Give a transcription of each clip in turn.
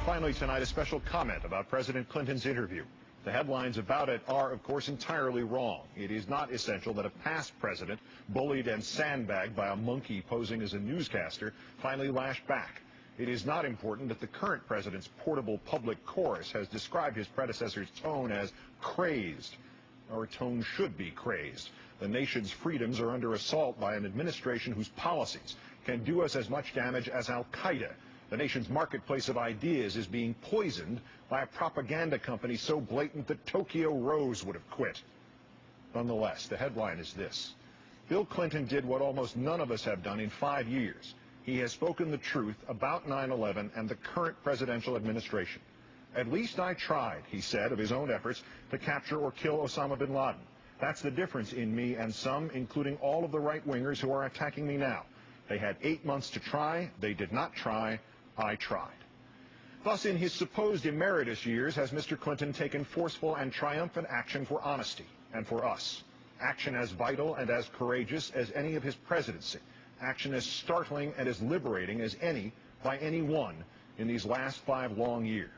Finally tonight, a special comment about President Clinton's interview. The headlines about it are, of course, entirely wrong. It is not essential that a past president, bullied and sandbagged by a monkey posing as a newscaster, finally lashed back. It is not important that the current president's portable public chorus has described his predecessor's tone as crazed. Our tone should be crazed. The nation's freedoms are under assault by an administration whose policies can do us as much damage as Al-Qaeda. The nation's marketplace of ideas is being poisoned by a propaganda company so blatant that Tokyo Rose would have quit. Nonetheless, the headline is this. Bill Clinton did what almost none of us have done in 5 years. He has spoken the truth about 9/11 and the current presidential administration. At least I tried, he said, of his own efforts to capture or kill Osama bin Laden. That's the difference in me and some, including all of the right-wingers who are attacking me now. They had 8 months to try. They did not try. I tried. Thus, in his supposed emeritus years, has Mr. Clinton taken forceful and triumphant action for honesty and for us. Action as vital and as courageous as any of his presidency. Action as startling and as liberating as any by anyone in these last 5 long years.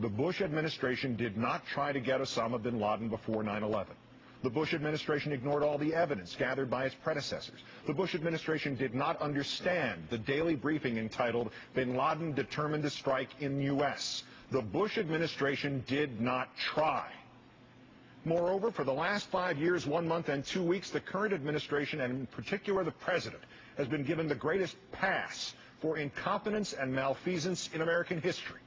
The Bush administration did not try to get Osama bin Laden before 9/11. The Bush administration ignored all the evidence gathered by its predecessors. The Bush administration did not understand the daily briefing entitled Bin Laden Determined to Strike in U.S. The Bush administration did not try. Moreover, for the last 5 years, 1 month, and 2 weeks, the current administration, and in particular the president, has been given the greatest pass for incompetence and malfeasance in American history.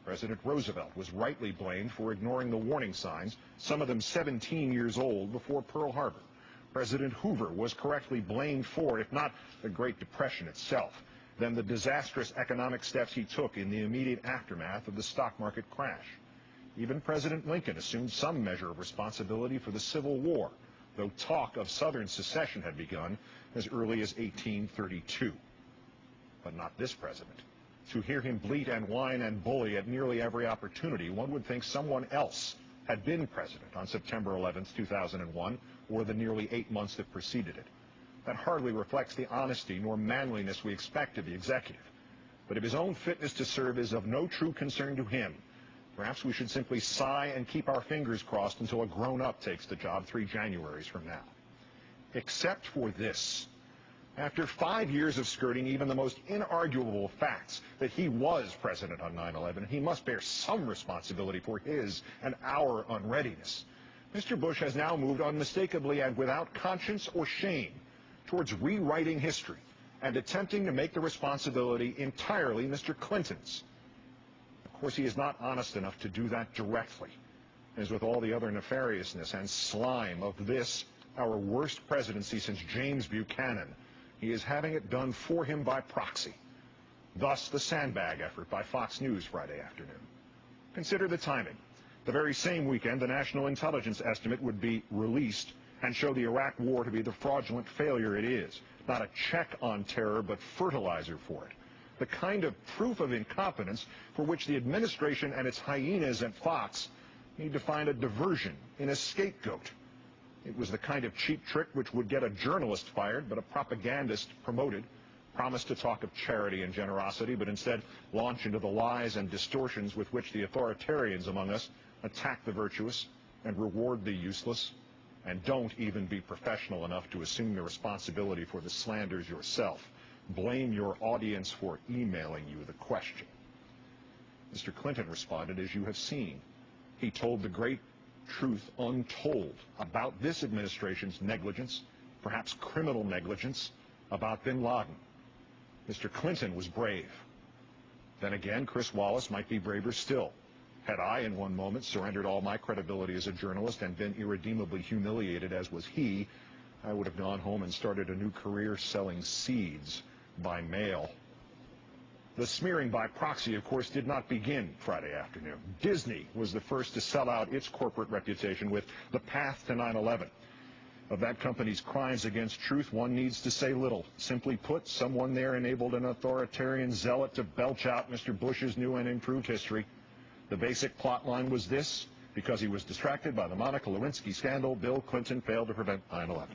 President Roosevelt was rightly blamed for ignoring the warning signs, some of them 17 years old, before Pearl Harbor. President Hoover was correctly blamed for, if not the Great Depression itself, then the disastrous economic steps he took in the immediate aftermath of the stock market crash. Even President Lincoln assumed some measure of responsibility for the Civil War, though talk of Southern secession had begun as early as 1832. But not this president. To hear him bleat and whine and bully at nearly every opportunity, one would think someone else had been president on September 11th, 2001, or the nearly 8 months that preceded it. That hardly reflects the honesty nor manliness we expect of the executive. But if his own fitness to serve is of no true concern to him, perhaps we should simply sigh and keep our fingers crossed until a grown-up takes the job 3 Januaries from now. Except for this. After 5 years of skirting even the most inarguable facts that he was president on 9/11, he must bear some responsibility for his and our unreadiness. Mr. Bush has now moved unmistakably and without conscience or shame towards rewriting history and attempting to make the responsibility entirely Mr. Clinton's. Of course, he is not honest enough to do that directly. As with all the other nefariousness and slime of this, our worst presidency since James Buchanan, he is having it done for him by proxy. Thus, the sandbag effort by Fox News Friday afternoon. Consider the timing. The very same weekend, the National Intelligence Estimate would be released and show the Iraq War to be the fraudulent failure it is. Not a check on terror, but fertilizer for it. The kind of proof of incompetence for which the administration and its hyenas at Fox need to find a diversion in a scapegoat. It was the kind of cheap trick which would get a journalist fired, but a propagandist promoted, promised to talk of charity and generosity, but instead launch into the lies and distortions with which the authoritarians among us attack the virtuous and reward the useless, and don't even be professional enough to assume the responsibility for the slanders yourself. Blame your audience for emailing you the question. Mr. Clinton responded as you have seen. He told the great truth untold about this administration's negligence, perhaps criminal negligence, about bin Laden. Mr. Clinton was brave. Then again, Chris Wallace might be braver still. Had I, in one moment, surrendered all my credibility as a journalist and been irredeemably humiliated as was he, I would have gone home and started a new career selling seeds by mail. The smearing by proxy, of course, did not begin Friday afternoon. Disney was the first to sell out its corporate reputation with The Path to 9/11. Of that company's crimes against truth, one needs to say little. Simply put, someone there enabled an authoritarian zealot to belch out Mr. Bush's new and improved history. The basic plot line was this: because he was distracted by the Monica Lewinsky scandal, Bill Clinton failed to prevent 9/11.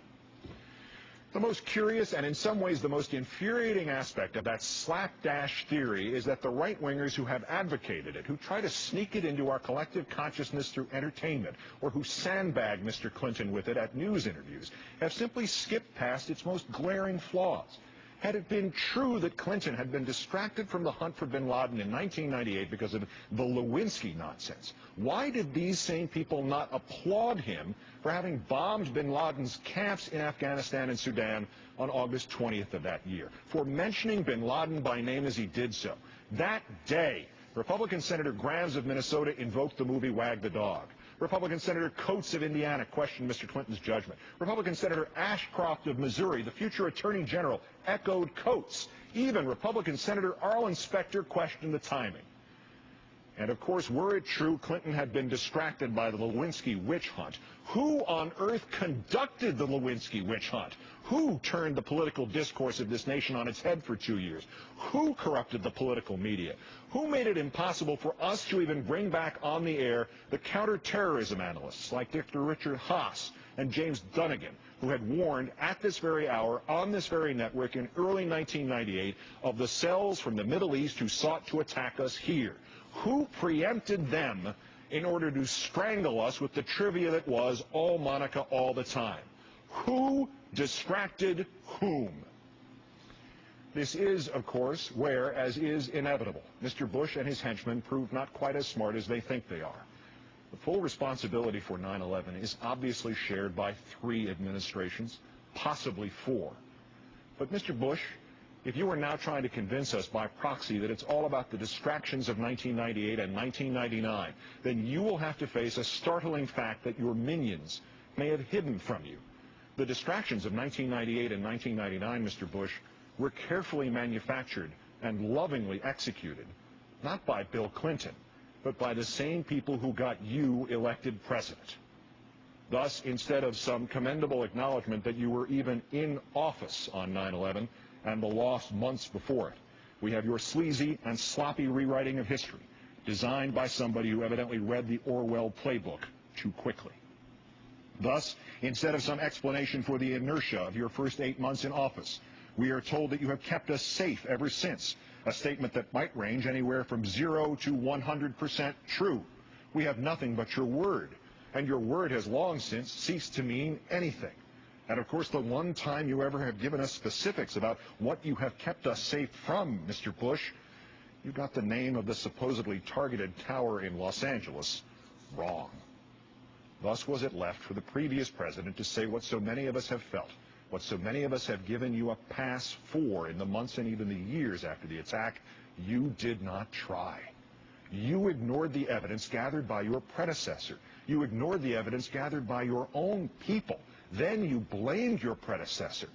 The most curious and in some ways the most infuriating aspect of that slapdash theory is that the right-wingers who have advocated it, who try to sneak it into our collective consciousness through entertainment, or who sandbag Mr. Clinton with it at news interviews, have simply skipped past its most glaring flaws. Had it been true that Clinton had been distracted from the hunt for bin Laden in 1998 because of the Lewinsky nonsense, why did these same people not applaud him for having bombed bin Laden's camps in Afghanistan and Sudan on August 20th of that year, for mentioning bin Laden by name as he did so? That day, Republican Senator Grams of Minnesota invoked the movie Wag the Dog. Republican Senator Coates of Indiana questioned Mr. Clinton's judgment. Republican Senator Ashcroft of Missouri, the future Attorney General, echoed Coates. Even Republican Senator Arlen Specter questioned the timing. And, of course, were it true Clinton had been distracted by the Lewinsky witch hunt, who on earth conducted the Lewinsky witch hunt? Who turned the political discourse of this nation on its head for 2 years? Who corrupted the political media? Who made it impossible for us to even bring back on the air the counterterrorism analysts like Dr. Richard Haas and James Dunnigan, who had warned at this very hour on this very network in early 1998 of the cells from the Middle East who sought to attack us here? Who preempted them in order to strangle us with the trivia that was all Monica all the time? Who distracted whom? This is, of course, where, as is inevitable, Mr. Bush and his henchmen proved not quite as smart as they think they are. The full responsibility for 9/11 is obviously shared by 3 administrations, possibly 4. But, Mr. Bush, if you are now trying to convince us by proxy that it's all about the distractions of 1998 and 1999, then you will have to face a startling fact that your minions may have hidden from you. The distractions of 1998 and 1999, Mr. Bush, were carefully manufactured and lovingly executed, not by Bill Clinton, but by the same people who got you elected president. Thus, instead of some commendable acknowledgement that you were even in office on 9/11 and the lost months before it, we have your sleazy and sloppy rewriting of history, designed by somebody who evidently read the Orwell playbook too quickly. Thus, instead of some explanation for the inertia of your first 8 months in office, we are told that you have kept us safe ever since, a statement that might range anywhere from 0 to 100% true. We have nothing but your word, and your word has long since ceased to mean anything. And, of course, the one time you ever have given us specifics about what you have kept us safe from, Mr. Bush, you got the name of the supposedly targeted tower in Los Angeles wrong. Thus was it left for the previous president to say what so many of us have felt, what so many of us have given you a pass for in the months and even the years after the attack. You did not try. You ignored the evidence gathered by your predecessor. You ignored the evidence gathered by your own people. Then you blamed your predecessor.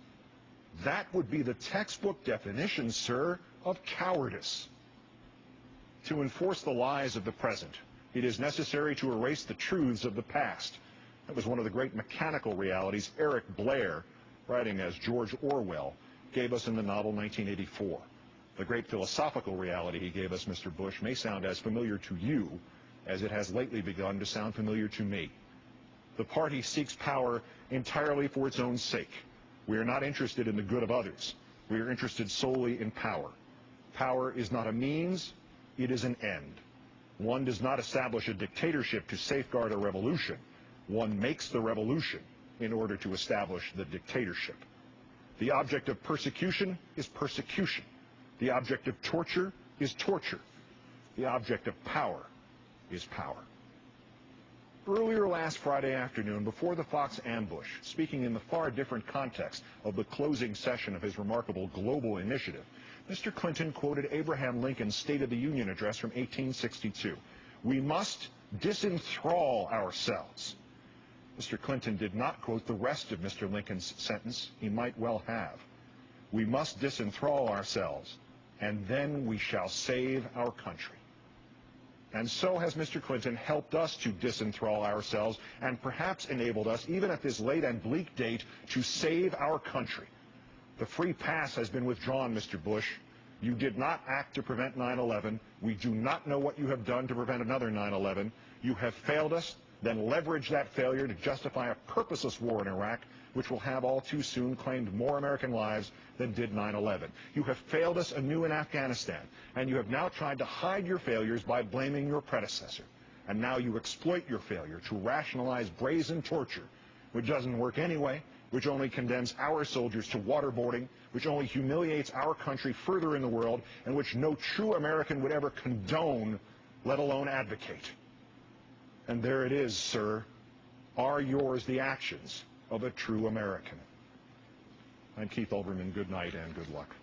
That would be the textbook definition, sir, of cowardice. To enforce the lies of the present, it is necessary to erase the truths of the past. That was one of the great mechanical realities Eric Blair, writing as George Orwell, gave us in the novel 1984. The great philosophical reality he gave us, Mr. Bush, may sound as familiar to you as it has lately begun to sound familiar to me. The party seeks power entirely for its own sake. We are not interested in the good of others. We are interested solely in power. Power is not a means, it is an end. One does not establish a dictatorship to safeguard a revolution. One makes the revolution in order to establish the dictatorship. The object of persecution is persecution. The object of torture is torture. The object of power is power. Earlier last Friday afternoon, before the Fox ambush, speaking in the far different context of the closing session of his remarkable global initiative, Mr. Clinton quoted Abraham Lincoln's State of the Union address from 1862. We must disenthrall ourselves. Mr. Clinton did not quote the rest of Mr. Lincoln's sentence. He might well have. We must disenthrall ourselves, and then we shall save our country. And so has Mr. Clinton helped us to disenthrall ourselves and perhaps enabled us, even at this late and bleak date, to save our country. The free pass has been withdrawn, Mr. Bush. You did not act to prevent 9/11. We do not know what you have done to prevent another 9/11. You have failed us. then leverage that failure to justify a purposeless war in Iraq, which will have all too soon claimed more American lives than did 9/11. You have failed us anew in Afghanistan, and you have now tried to hide your failures by blaming your predecessor. And now you exploit your failure to rationalize brazen torture, which doesn't work anyway, which only condemns our soldiers to waterboarding, which only humiliates our country further in the world, and which no true American would ever condone, let alone advocate. And there it is, sir. Are yours the actions of a true American? I'm Keith Olbermann. Good night and good luck.